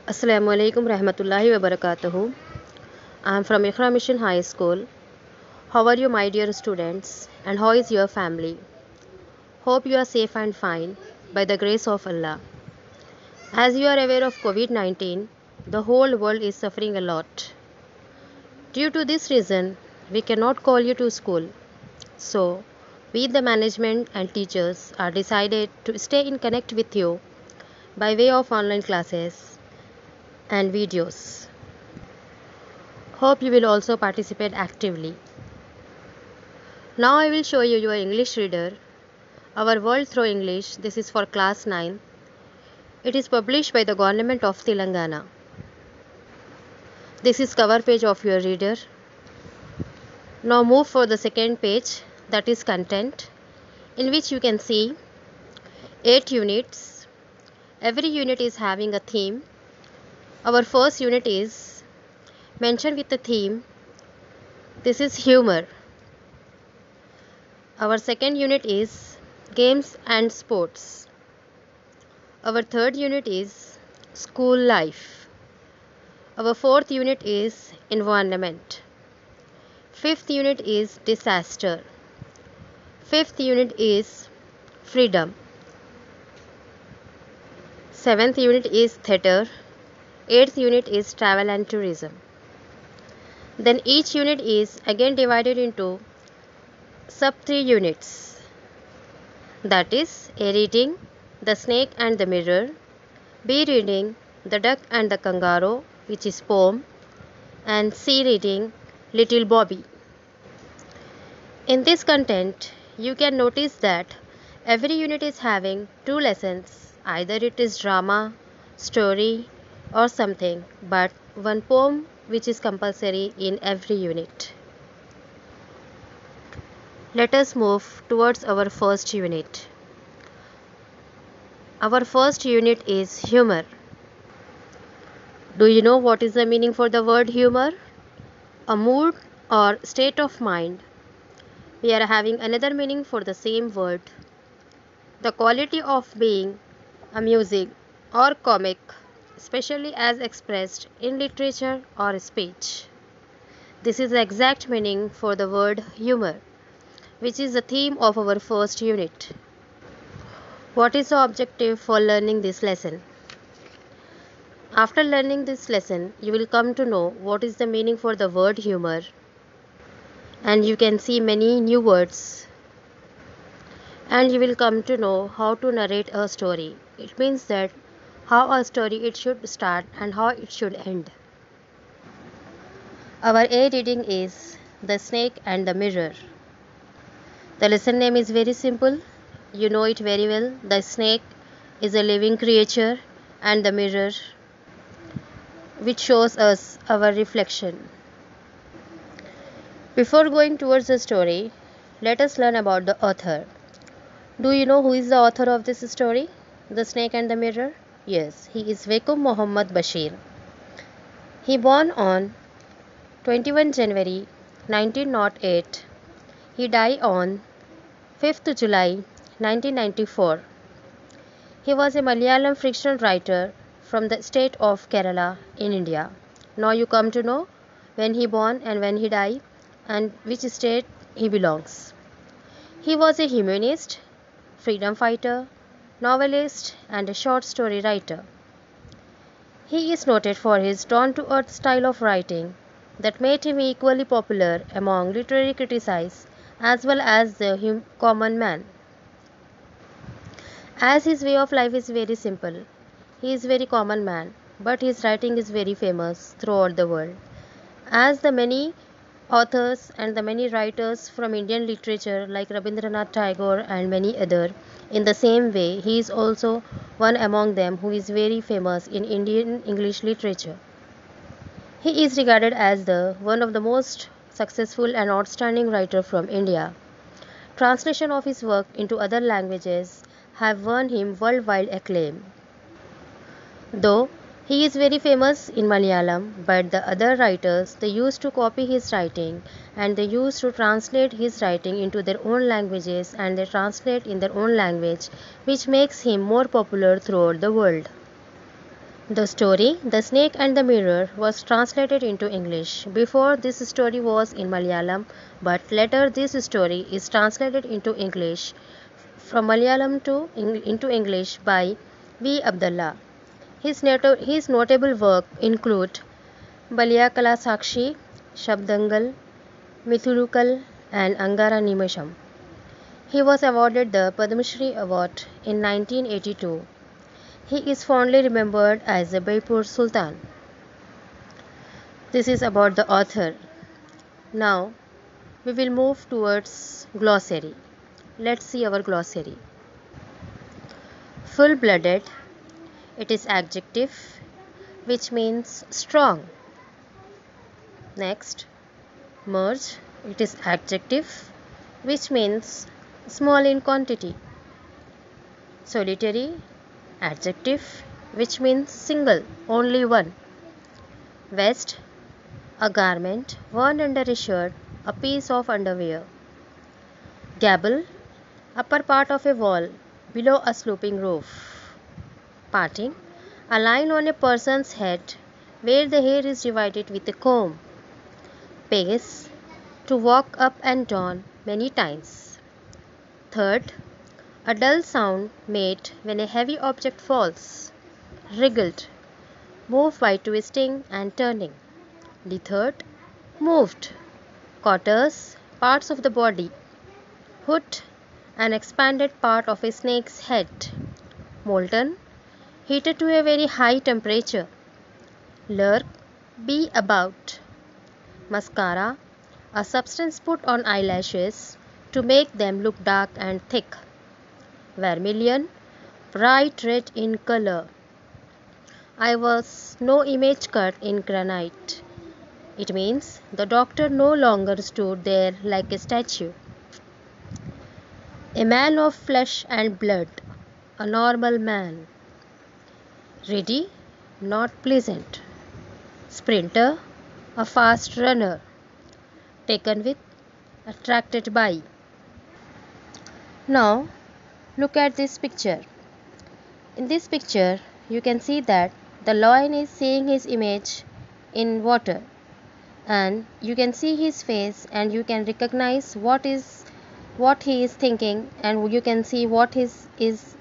Assalamu alaikum rahmatullahi wa barakatuhu. I am from Ikhra Mission High School. How are you, my dear students? And how is your family? Hope you are safe and fine by the grace of Allah. As you are aware of COVID 19, the whole world is suffering a lot. Due to this reason, we cannot call you to school. So, we, the management and teachers, are decided to stay in connect with you by way of online classes and videos. Hope you will also participate actively. Now I will show you your English reader, Our World Through English. This is for class 9. It is published by the Government of Telangana. This is cover page of your reader. Now move for the second page, that is content, in which you can see 8 units. Every unit is having a theme. Our first unit is mentioned with the theme. This is humor. Our second unit is games and sports. Our third unit is school life. Our fourth unit is environment. Fifth unit is disaster. Fifth unit is freedom. Seventh unit is theatre. Eighth unit is travel and tourism. Then each unit is again divided into sub 3 units. That is A reading, The Snake and the Mirror. B reading, The Duck and the Kangaroo, which is poem. And C reading, Little Bobby. In this content, you can notice that every unit is having 2 lessons. Either it is drama, story or something, but one poem which is compulsory in every unit. Let us move towards our first unit. Our first unit is humor. Do you know what is the meaning for the word humor? A mood or state of mind. We are having another meaning for the same word. The quality of being amusing or comic, especially as expressed in literature or speech. This is the exact meaning for the word humor, which is the theme of our first unit. What is the objective for learning this lesson? After learning this lesson, you will come to know what is the meaning for the word humor, and you can see many new words, and you will come to know how to narrate a story. It means that how a story it should start and how it should end. Our A reading is The Snake and the Mirror. The lesson name is very simple. You know it very well. The snake is a living creature and the mirror which shows us our reflection. Before going towards the story, let us learn about the author. Do you know who is the author of this story? The Snake and the Mirror? Yes, he is Waqof Muhammad Bashir. He born on 21 January 1908. He died on 5th July 1994. He was a Malayalam fictional writer from the state of Kerala in India. Now you come to know when he born and when he died and which state he belongs. He was a humanist, freedom fighter, novelist and a short story writer. He is noted for his down-to-earth style of writing that made him equally popular among literary critics as well as the common man. As his way of life is very simple, he is very common man, but his writing is very famous throughout the world. As the many authors and the many writers from Indian literature like Rabindranath Tagore and many other, in the same way he is also one among them who is very famous in Indian English literature. He is regarded as the one of the most successful and outstanding writer from India. Translation of his work into other languages have won him worldwide acclaim. Though he is very famous in Malayalam, but the other writers they used to copy his writing and they used to translate his writing into their own languages and they translate in their own language, which makes him more popular throughout the world. The story, The Snake and the Mirror, was translated into English. Before, this story was in Malayalam, but later this story is translated into English from Malayalam into English by V. Abdullah. His notable work include Baliyakala Sakshi, Shabdangal, Mithulukal, and Angara Nimasham. He was awarded the Padma Shri Award in 1982. He is fondly remembered as the Baipur Sultan. This is about the author. Now, we will move towards glossary. Let's see our glossary. Full-blooded, it is adjective, which means strong. Next, merge, it is adjective, which means small in quantity. Solitary, adjective, which means single, only one. Vest, a garment worn under a shirt, a piece of underwear. Gable, upper part of a wall, below a sloping roof. Parting, a line on a person's head where the hair is divided with a comb. Pace, to walk up and down many times. Third, a dull sound made when a heavy object falls. Wriggled, moved by twisting and turning. The third, moved. Quarters, parts of the body. Hood, an expanded part of a snake's head. Molten, heated to a very high temperature. Lurk, be about. Mascara, a substance put on eyelashes to make them look dark and thick. Vermilion, bright red in color. I was no image cut in granite. It means the doctor no longer stood there like a statue. A man of flesh and blood, a normal man. Ready, not pleasant. Sprinter, a fast runner. Taken with, attracted by. Now, look at this picture. In this picture, you can see that the lion is seeing his image in water, and you can see his face and you can recognize what he is thinking, and you can see what is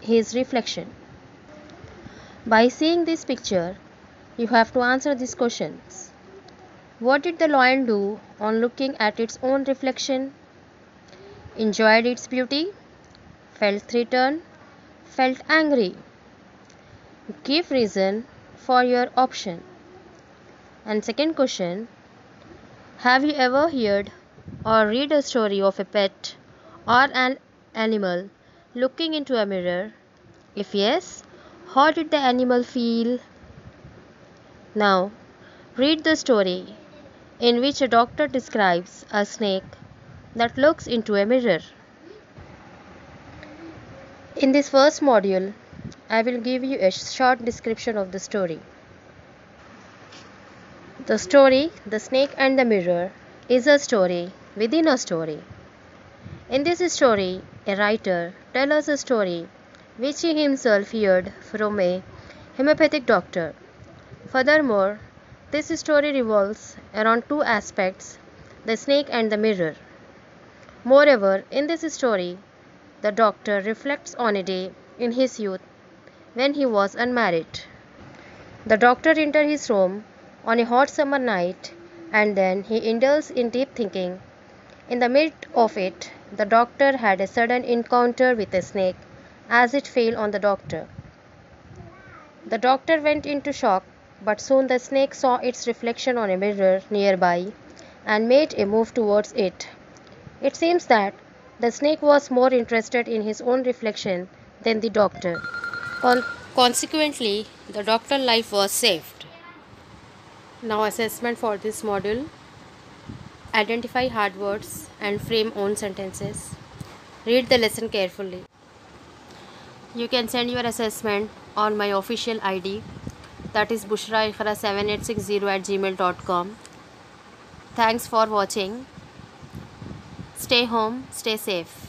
his reflection. By seeing this picture, you have to answer these questions. What did the lion do on looking at its own reflection? Enjoyed its beauty? Felt threatened? Felt angry? Give reason for your option. And second question, have you ever heard or read a story of a pet or an animal looking into a mirror? If yes, how did the animal feel? Now, read the story in which a doctor describes a snake that looks into a mirror. In this first module, I will give you a short description of the story. The story, The Snake and the Mirror, is a story within a story. In this story, a writer tells us a story which he himself heard from a homeopathic doctor. Furthermore, this story revolves around two aspects, the snake and the mirror. Moreover, in this story, the doctor reflects on a day in his youth when he was unmarried. The doctor entered his room on a hot summer night, and then he indulged in deep thinking. In the midst of it, the doctor had a sudden encounter with a snake as it fell on the doctor. The doctor went into shock, but soon the snake saw its reflection on a mirror nearby and made a move towards it. It seems that the snake was more interested in his own reflection than the doctor. Consequently, the doctor's life was saved. Now, assessment for this module. Identify hard words and frame own sentences. Read the lesson carefully. You can send your assessment on my official ID, that is bushra7860@gmail.com. Thanks for watching. Stay home, stay safe.